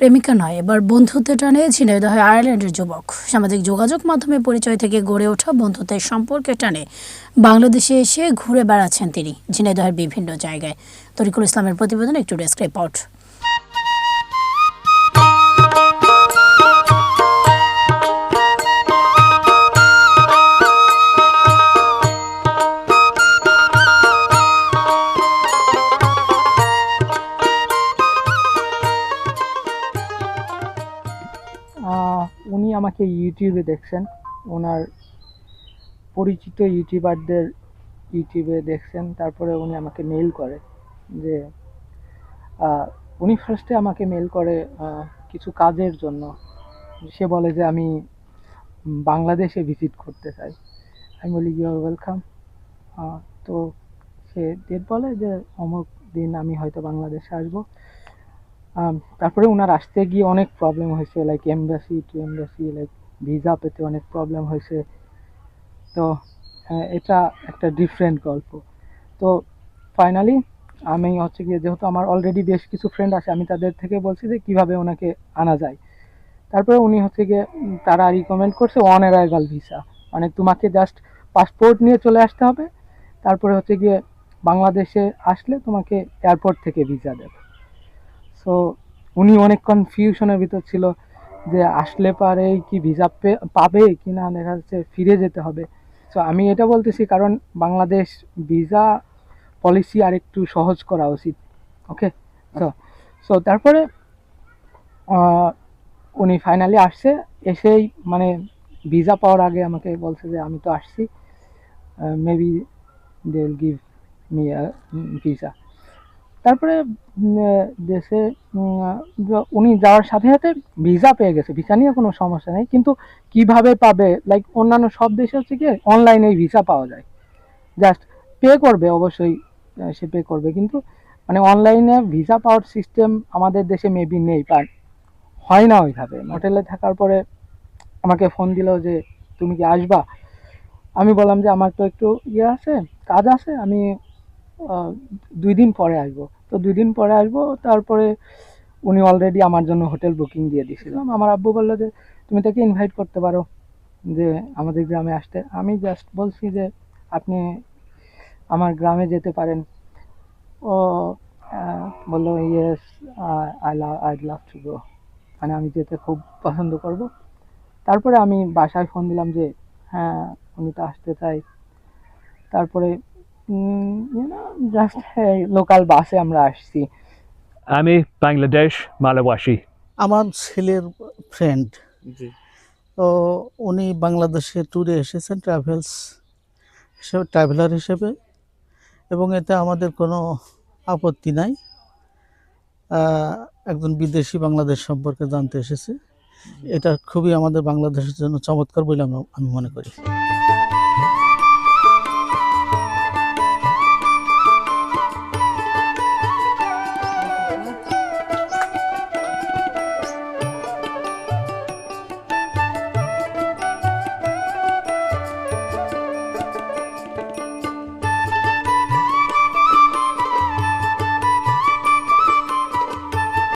প্রেমিকা নয়, এবার বন্ধুত্বের টানে ঝিনাইদহে আয়ারল্যান্ডের যুবক। সামাজিক যোগাযোগ মাধ্যমে পরিচয় থেকে গড়ে ওঠা বন্ধুত্বের সম্পর্কের টানে বাংলাদেশে এসে ঘুরে বেড়াচ্ছেন তিনি ঝিনাইদহের বিভিন্ন জায়গায়। তরিকুল ইসলামের প্রতিবেদন, একটু ডেস্ক রিপোর্ট। উনি আমাকে ইউটিউবে দেখছেন, ওনার পরিচিত ইউটিউবারদের ইউটিউবে দেখছেন। তারপরে উনি আমাকে মেইল করে যে উনি ফার্স্টে আমাকে মেইল করে কিছু কাজের জন্য। সে বলে যে আমি বাংলাদেশে ভিজিট করতে চাই। আমি বলি ইউ আর ওয়েলকাম। তো সে ডেট বলে যে অমুক দিন আমি হয়তো বাংলাদেশে আসবো। তারপরে ওনার আসতে গিয়ে অনেক প্রবলেম হয়েছে, like embassy to embassy, like visa পেতে অনেক প্রবলেম হয়েছে। তো এটা একটা ডিফারেন্ট গল্প। তো ফাইনালি আমি হচ্ছে গিয়ে, যেহেতু আমার অলরেডি বেশ কিছু ফ্রেন্ড আছে, আমি তাদের থেকে বলছি যে কীভাবে ওনাকে আনা যায়। তারপরে উনি হচ্ছে গিয়ে তারা রিকমেন্ড করছে অন অ্যারাইভাল ভিসা, মানে তোমাকে জাস্ট পাসপোর্ট নিয়ে চলে আসতে হবে। তারপরে হচ্ছে গিয়ে বাংলাদেশে আসলে তোমাকে এয়ারপোর্ট থেকে ভিসা দেবে। সো উনি অনেক কনফিউশনের ভিতর ছিল যে আসলে পারে কি ভিসা পাবে কি না, দেখা যাচ্ছে ফিরে যেতে হবে। সো আমি এটা বলতেছি কারণ বাংলাদেশ ভিসা পলিসি আর একটু সহজ করা উচিত। ওকে, সো তারপরে উনি ফাইনালি আসছে। এসেই মানে ভিসা পাওয়ার আগে আমাকে বলছে যে আমি তো আসছি, maybe they will give me a visa. তারপরে দেশে উনি যাওয়ার সাথে সাথে ভিসা পেয়ে গেছে, ভিসা নিয়ে কোনো সমস্যা নেই। কিন্তু কিভাবে পাবে, লাইক অন্যান্য সব দেশে হচ্ছে কি অনলাইনেই ভিসা পাওয়া যায়, জাস্ট পে করবে, অবশ্যই সে পে করবে। কিন্তু মানে অনলাইনে ভিসা পাওয়ার সিস্টেম আমাদের দেশে মেবি নেই, বা হয় না ওইভাবে। হোটেলে থাকার পরে আমাকে ফোন দিল যে তুমি কি আসবা। আমি বললাম যে আমার তো একটু আছে, কাজ আছে, আমি 2 দিন পরে আসবো। তো 2 দিন পরে আসবো। তারপরে উনি অলরেডি আমার জন্য হোটেল বুকিং দিয়ে দিয়েছিলাম। আমার আব্বু বললো যে তুমি তাকে ইনভাইট করতে পারো যে আমাদের গ্রামে আসতে। আমি জাস্ট বলছি যে আপনি আমার গ্রামে যেতে পারেন। ও বললো yes, I'd love to go, মানে আমি যেতে খুব পছন্দ করব। তারপরে আমি বাসায় ফোন দিলাম যে হ্যাঁ উনি তো আসতে চাই। তারপরে জাস্ট লোকাল বাসে আমরা আসছি। আমি বাংলাদেশ মালয়েশিয়া। আমার ছেলের ফ্রেন্ড, তো উনি বাংলাদেশে ট্যুরে এসেছেন ট্রাভেলার হিসেবে, এবং এতে আমাদের কোনো আপত্তি নাই। একজন বিদেশি বাংলাদেশ সম্পর্কে জানতে এসেছে, এটা খুবই আমাদের বাংলাদেশের জন্য চমৎকার বলে আমি মনে করি।